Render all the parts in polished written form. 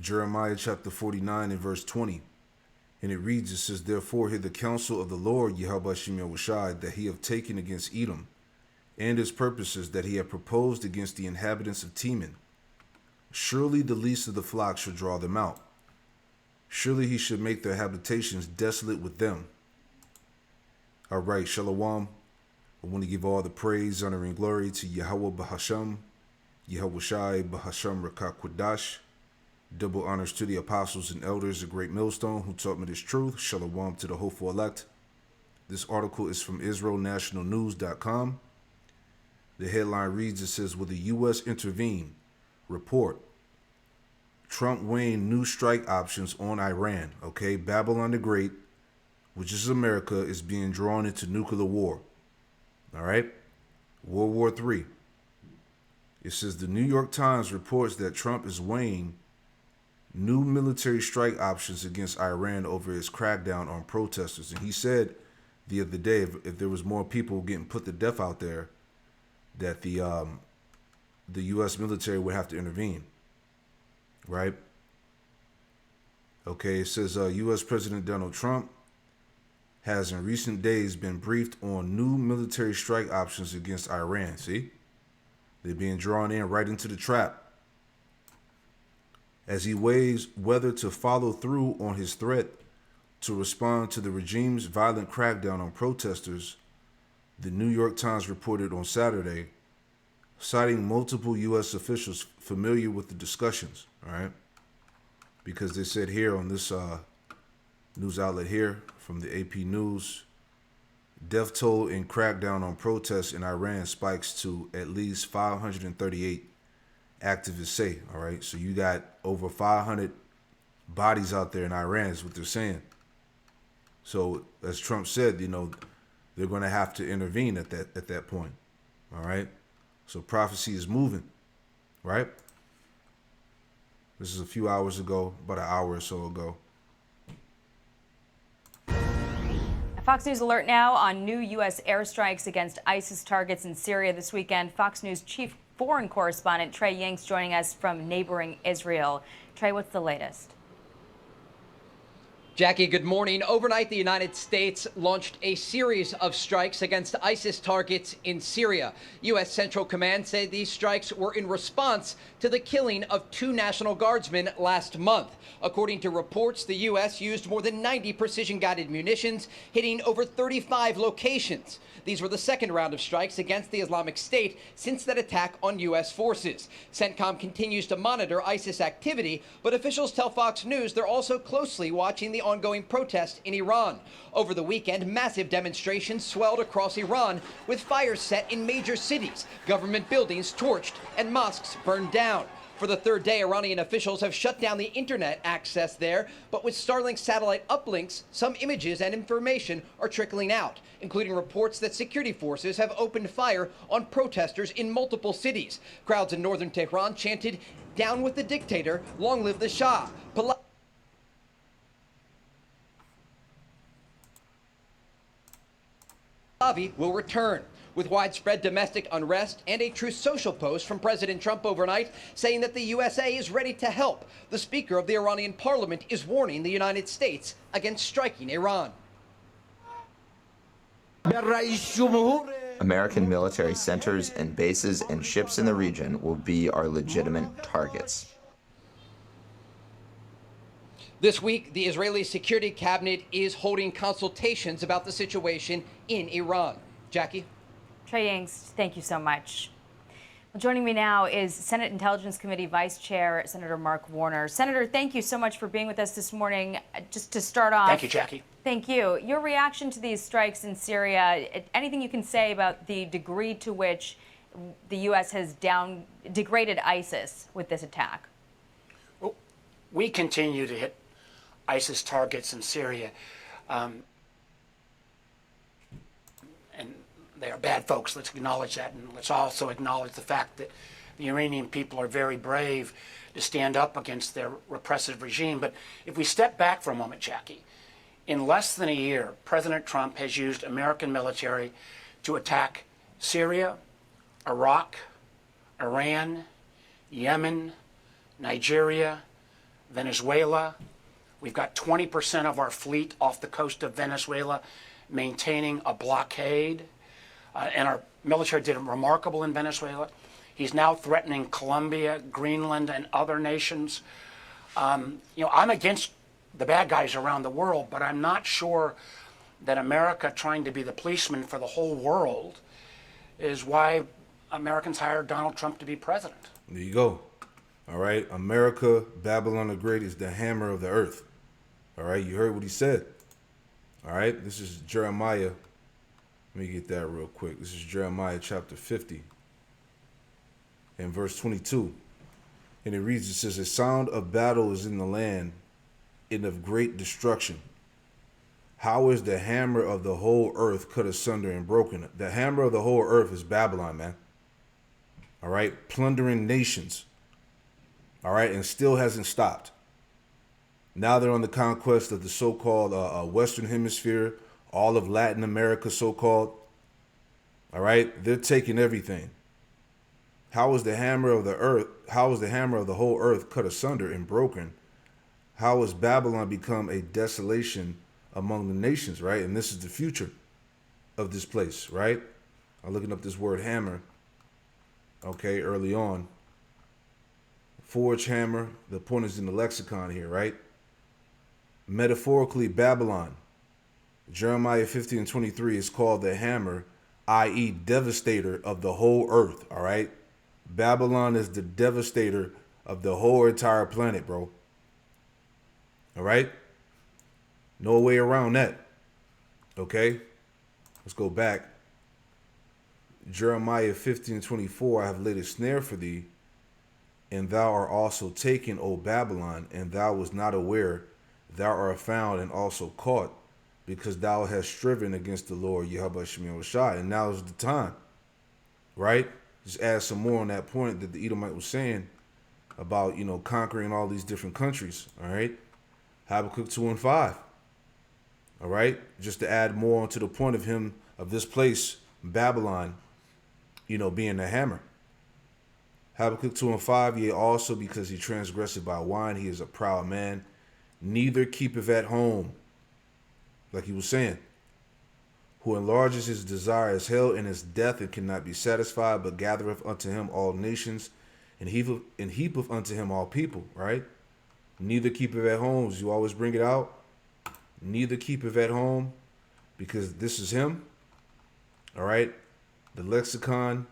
Jeremiah chapter 49 and verse 20. And it reads, it says, therefore hear the counsel of the Lord, Yahweh Shem Yahushai, that he have taken against Edom, and his purposes that he have proposed against the inhabitants of Teman. Surely the least of the flock shall draw them out. Surely he should make their habitations desolate with them. All right, Shalom. I want to give all the praise, honor, and glory to Yahweh Bahasham, Yahweh Shai Bahasham Rakak Kwadash. Double honors to the apostles and elders of Great Millstone who taught me this truth. Shalom to the hopeful elect. This article is from IsraelNationalNews.com. The headline reads, it says, will the U.S. intervene? Report. Trump weighing new strike options on Iran. Okay, Babylon the Great, which is America, is being drawn into nuclear war. All right, World War III. It says the New York Times reports that Trump is weighing new military strike options against Iran over his crackdown on protesters. And he said the other day, if there was more people getting put to death out there, that the U.S. military would have to intervene, right? Okay, it says U.S. President Donald Trump has in recent days been briefed on new military strike options against Iran. See? They're being drawn in right into the trap. As he weighs whether to follow through on his threat to respond to the regime's violent crackdown on protesters, the New York Times reported on Saturday, citing multiple U.S. officials familiar with the discussions, all right? Because they said here on this news outlet here from the AP News, death toll in crackdown on protests in Iran spikes to at least 538, activists say, all right? So you got over 500 bodies out there in Iran is what they're saying. So as Trump said, you know, they're going to have to intervene at that point, all right? So prophecy is moving, right? This is a few hours ago, about an hour or so ago. Fox News alert now on new U.S. airstrikes against ISIS targets in Syria this weekend. Fox News chief foreign correspondent Trey Yingst joining us from neighboring Israel. Trey, what's the latest? Jackie, good morning. Overnight, the United States launched a series of strikes against ISIS targets in Syria. U.S. Central Command said these strikes were in response to the killing of 2 National Guardsmen last month. According to reports, the U.S. used more than 90 precision-guided munitions, hitting over 35 locations. These were the second round of strikes against the Islamic State since that attack on U.S. forces. CENTCOM continues to monitor ISIS activity, but officials tell Fox News they're also closely watching the ongoing protests in Iran. Over the weekend, massive demonstrations swelled across Iran, with fires set in major cities, government buildings torched, and mosques burned down. For the third day, Iranian officials have shut down the internet access there, but with Starlink satellite uplinks, some images and information are trickling out, including reports that security forces have opened fire on protesters in multiple cities. Crowds in northern Tehran chanted, "Down with the dictator, long live the Shah." Pahlavi will return. With widespread domestic unrest and a Truth Social post from President Trump overnight saying that the USA is ready to help, the Speaker of the Iranian Parliament is warning the United States against striking Iran. American military centers and bases and ships in the region will be our legitimate targets. This week, the Israeli Security Cabinet is holding consultations about the situation in Iran. Jackie? Trey Yingst, thank you so much. Well, joining me now is Senate Intelligence Committee Vice Chair Senator Mark Warner. Senator, thank you so much for being with us this morning. Just to start off. Thank you, Jackie. Thank you. Your reaction to these strikes in Syria, anything you can say about the degree to which the U.S. has degraded ISIS with this attack? Well, we continue to hit ISIS targets in Syria. And they are bad folks. Let's acknowledge that. And let's also acknowledge the fact that the Iranian people are very brave to stand up against their repressive regime. But if we step back for a moment, Jackie, in less than a year, President Trump has used American military to attack Syria, Iraq, Iran, Yemen, Nigeria, Venezuela. We've got 20% of our fleet off the coast of Venezuela maintaining a blockade. And our military did remarkable in Venezuela. He's now threatening Colombia, Greenland, and other nations. I'm against the bad guys around the world, but I'm not sure that America trying to be the policeman for the whole world is why Americans hired Donald Trump to be president. There you go. All right. America, Babylon the Great, is the hammer of the earth. All right. You heard what he said. All right. This is Jeremiah. Let me get that real quick. This is Jeremiah chapter 50 and verse 22. And it reads, it says, a sound of battle is in the land and of great destruction. How is the hammer of the whole earth cut asunder and broken? The hammer of the whole earth is Babylon, man. All right. Plundering nations. All right. And still hasn't stopped. Now they're on the conquest of the so-called Western Hemisphere, all of Latin America, so-called. All right. They're taking everything. How is the hammer of the earth? How is the hammer of the whole earth cut asunder and broken? How has Babylon become a desolation among the nations, right? And this is the future of this place, right? I'm looking up this word hammer, okay, early on. Forge hammer, the point is in the lexicon here, right? Metaphorically, Babylon, Jeremiah 50 and 23 is called the hammer, i.e. devastator of the whole earth, all right? Babylon is the devastator of the whole entire planet, bro. All right? No way around that. Okay? Let's go back. Jeremiah 50 and 24, I have laid a snare for thee, and thou art also taken, O Babylon, and thou was not aware. Thou art found and also caught, because thou hast striven against the Lord, Yahweh Shemel Shai. And now is the time. Right? Just add some more on that point that the Edomite was saying about, conquering all these different countries. All right? Habakkuk 2 and 5. All right? Just to add more onto the point of this place, Babylon, being the hammer. Habakkuk 2 and 5, yea, also because he transgressed by wine, he is a proud man, neither keepeth at home, like he was saying, who enlarges his desire as hell in his death and cannot be satisfied, but gathereth unto him all nations, and heapeth unto him all people, right? Neither keepeth at home, as you always bring it out, neither keepeth at home, because this is him, all right? The lexicon,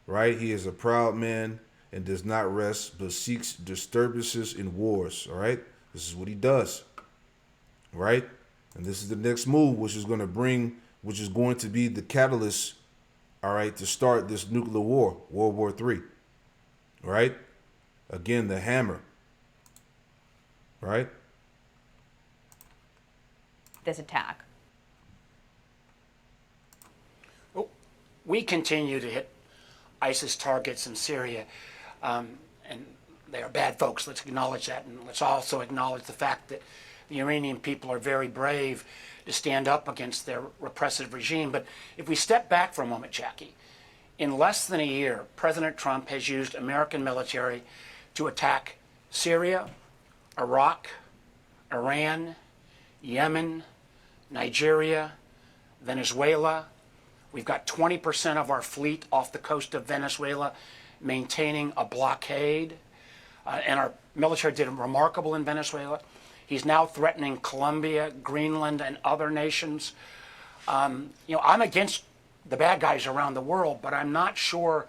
right? He is a proud man and does not rest, but seeks disturbances in wars, all right? This is what he does, right? And this is the next move, which is going to be the catalyst, all right, to start this nuclear war, World War III, right? Again, the hammer, right? This attack. We continue to hit ISIS targets in Syria, and they are bad folks. Let's acknowledge that, and let's also acknowledge the fact that the Iranian people are very brave to stand up against their repressive regime. But if we step back for a moment, Jackie, in less than a year, President Trump has used American military to attack Syria, Iraq, Iran, Yemen, Nigeria, Venezuela. We've got 20% of our fleet off the coast of Venezuela maintaining a blockade. And our military did remarkable in Venezuela. He's now threatening Colombia, Greenland, and other nations. I'm against the bad guys around the world, but I'm not sure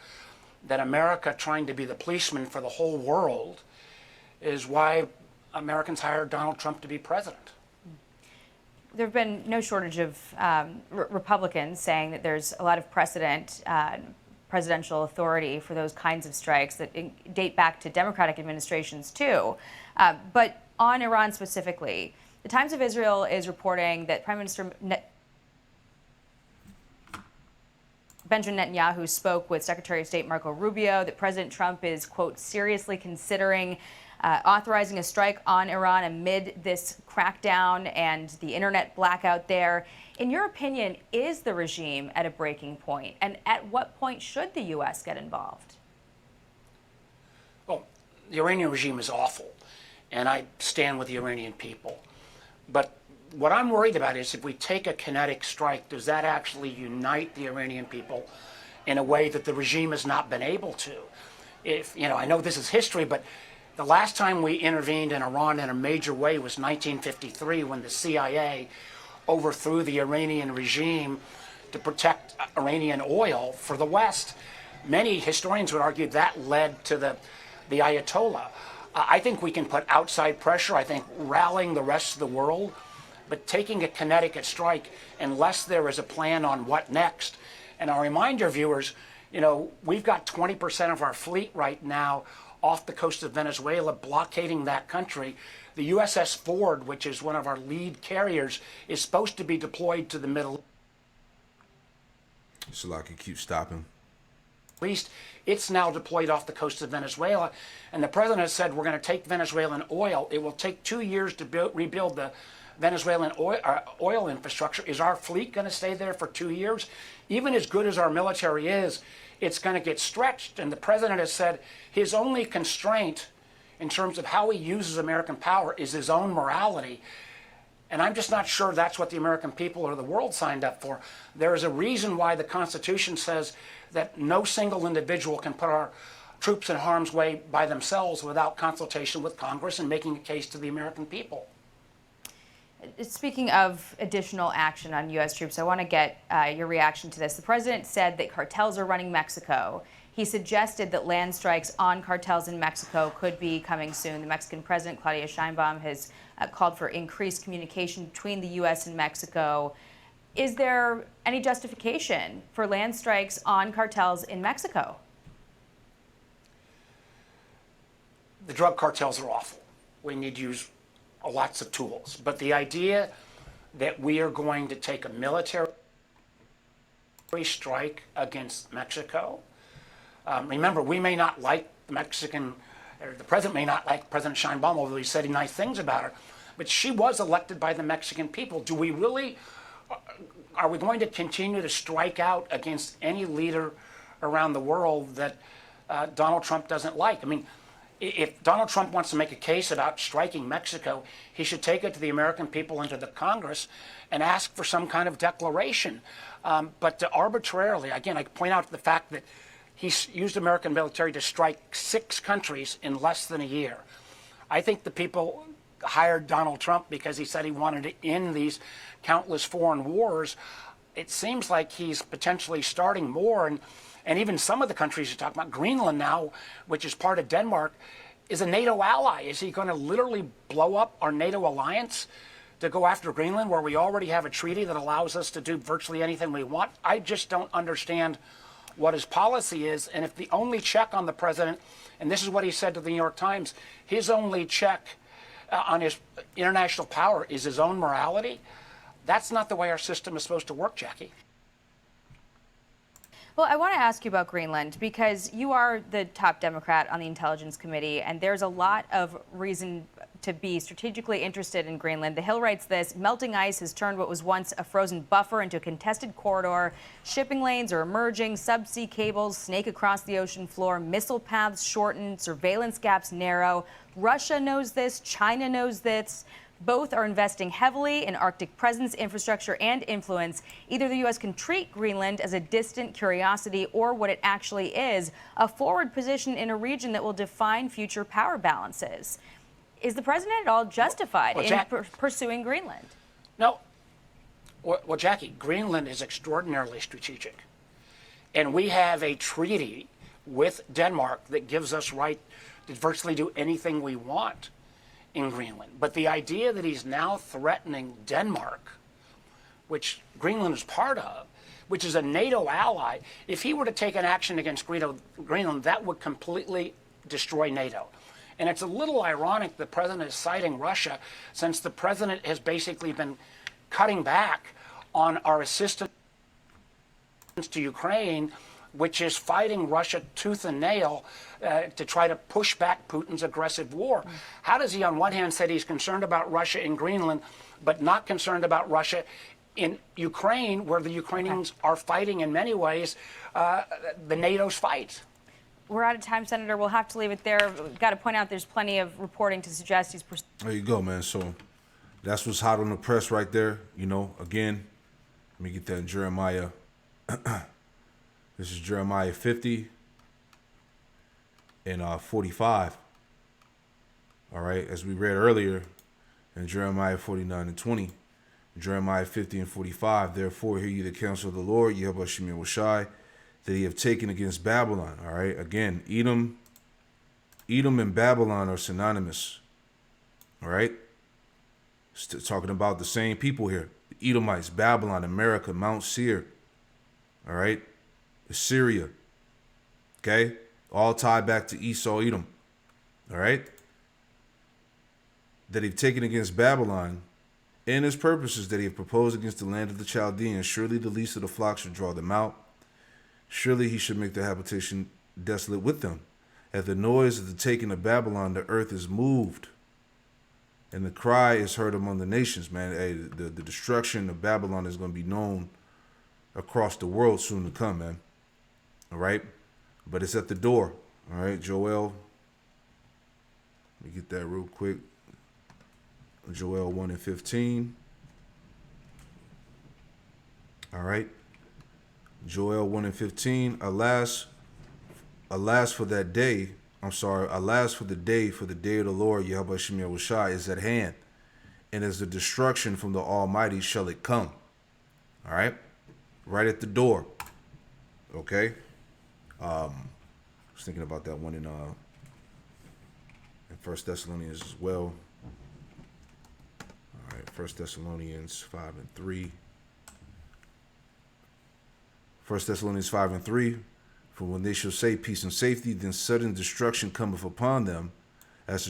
that America trying to be the policeman for the whole world is why Americans hired Donald Trump to be president. There have been no shortage of Republicans saying that there's a lot of presidential authority for those kinds of strikes that date back to Democratic administrations too. But on Iran specifically, the Times of Israel is reporting that Prime Minister Benjamin Netanyahu spoke with Secretary of State Marco Rubio, that President Trump is, quote, seriously considering authorizing a strike on Iran amid this crackdown and the internet blackout there. In your opinion, is the regime at a breaking point? And at what point should the U.S. get involved? Well, the Iranian regime is awful. and I stand with the Iranian people. But what I'm worried about is if we take a kinetic strike, does that actually unite the Iranian people in a way that the regime has not been able to? If, I know this is history, but the last time we intervened in Iran in a major way was 1953 when the CIA overthrew the Iranian regime to protect Iranian oil for the West. Many historians would argue that led to the Ayatollah. I think we can put outside pressure, I think rallying the rest of the world, but taking a kinetic strike unless there is a plan on what next. And I'll remind your viewers, we've got 20% of our fleet right now off the coast of Venezuela, blockading that country. The USS Ford, which is one of our lead carriers, is supposed to be deployed to the Middle Salaki, keep stopping. East. It's now deployed off the coast of Venezuela. And the president has said, we're going to take Venezuelan oil. It will take 2 years to rebuild the Venezuelan oil infrastructure. Is our fleet going to stay there for 2 years? Even as good as our military is, it's going to get stretched. And the president has said his only constraint in terms of how he uses American power is his own morality. And I'm just not sure that's what the American people or the world signed up for. There is a reason why the Constitution says that no single individual can put our troops in harm's way by themselves without consultation with Congress and making a case to the American people. Speaking of additional action on U.S. troops, I want to get your reaction to this. The president said that cartels are running Mexico. He suggested that land strikes on cartels in Mexico could be coming soon. The Mexican president, Claudia Sheinbaum, has called for increased communication between the U.S. and Mexico. Is there any justification for land strikes on cartels in Mexico? The drug cartels are awful. We need to use lots of tools. But the idea that we are going to take a military strike against Mexico, remember, we may not like the president may not like President Sheinbaum, although he said nice things about her, but she was elected by the Mexican people. Are we going to continue to strike out against any leader around the world that Donald Trump doesn't like? I mean, if Donald Trump wants to make a case about striking Mexico, he should take it to the American people and to the Congress and ask for some kind of declaration. But to arbitrarily, again, I point out the fact that he's used American military to strike 6 countries in less than a year. I think the people hired Donald Trump because he said he wanted to end these countless foreign wars. It seems like he's potentially starting more, and even some of the countries you're talking about, Greenland now, which is part of Denmark, is a NATO ally. Is he going to literally blow up our NATO alliance to go after Greenland, where we already have a treaty that allows us to do virtually anything we want? I just don't understand what his policy is, and if the only check on the president, and this is what he said to the New York Times, his only check on his international power is his own morality, that's not the way our system is supposed to work, Jackie. Well, I want to ask you about Greenland because you are the top Democrat on the Intelligence Committee, and there's a lot of reason to be strategically interested in Greenland. The Hill writes this: melting ice has turned what was once a frozen buffer into a contested corridor. Shipping lanes are emerging, subsea cables snake across the ocean floor, missile paths shorten, surveillance gaps narrow. Russia knows this, China knows this. Both are investing heavily in Arctic presence, infrastructure, and influence. Either the U.S. can treat Greenland as a distant curiosity or what it actually is, a forward position in a region that will define future power balances. Is the president at all justified in pursuing Greenland? No. Well, Jackie, Greenland is extraordinarily strategic. And we have a treaty with Denmark that gives us right to virtually do anything we want in Greenland. But the idea that he's now threatening Denmark, which Greenland is part of, which is a NATO ally, if he were to take an action against Greenland, that would completely destroy NATO. And it's a little ironic the president is citing Russia, since the president has basically been cutting back on our assistance to Ukraine, which is fighting Russia tooth and nail to try to push back Putin's aggressive war. How does he, on one hand, say he's concerned about Russia in Greenland, but not concerned about Russia in Ukraine, where the Ukrainians are fighting in many ways the NATO's fight? we're out of time, Senator. We'll have to leave it there. We've got to point out there's plenty of reporting to suggest he's. There you go, man. So that's what's hot on the press right there. You know, again, let me get that in Jeremiah. This is Jeremiah 50 and 45. All right, as we read earlier in Jeremiah 49 and 20. Jeremiah 50 and 45. Therefore, hear ye the counsel of the Lord, Yehovah Shemir Washai, that he have taken against Babylon. All right, again, Edom and Babylon are synonymous. All right, still talking about the same people here. The Edomites, Babylon, America, Mount Seir. All right, Assyria. Okay, all tied back to Esau, Edom. All right, that he've taken against Babylon, and his purposes that he have proposed against the land of the Chaldeans. Surely the least of the flock should draw them out. Surely he should make their habitation desolate with them. At the noise of the taking of Babylon, the earth is moved, and the cry is heard among the nations, man. Hey, the destruction of Babylon is going to be known across the world soon to come, man. All right? But it's at the door. All right, Joel. Let me get that real quick. Joel 1 and 15. All right. Joel 1 and 15. Alas for that day. Alas for the day of the Lord, Yehovah Shemir Washai, is at hand. And as the destruction from the Almighty shall it come. All right. Right at the door. Okay. I was thinking about that one in 1 Thessalonians as well. All right, 1 Thessalonians 5 and 3. 1 Thessalonians 5 and 3. For when they shall say peace and safety, then sudden destruction cometh upon them, as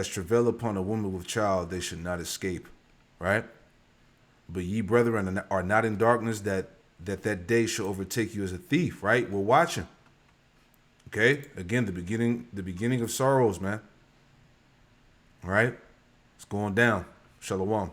travail upon a woman with child, they should not escape. Right? But ye, brethren, are not in darkness, that day shall overtake you as a thief. Right? We're watching. Okay? Again, the beginning of sorrows, man. All right? It's going down. Shalom.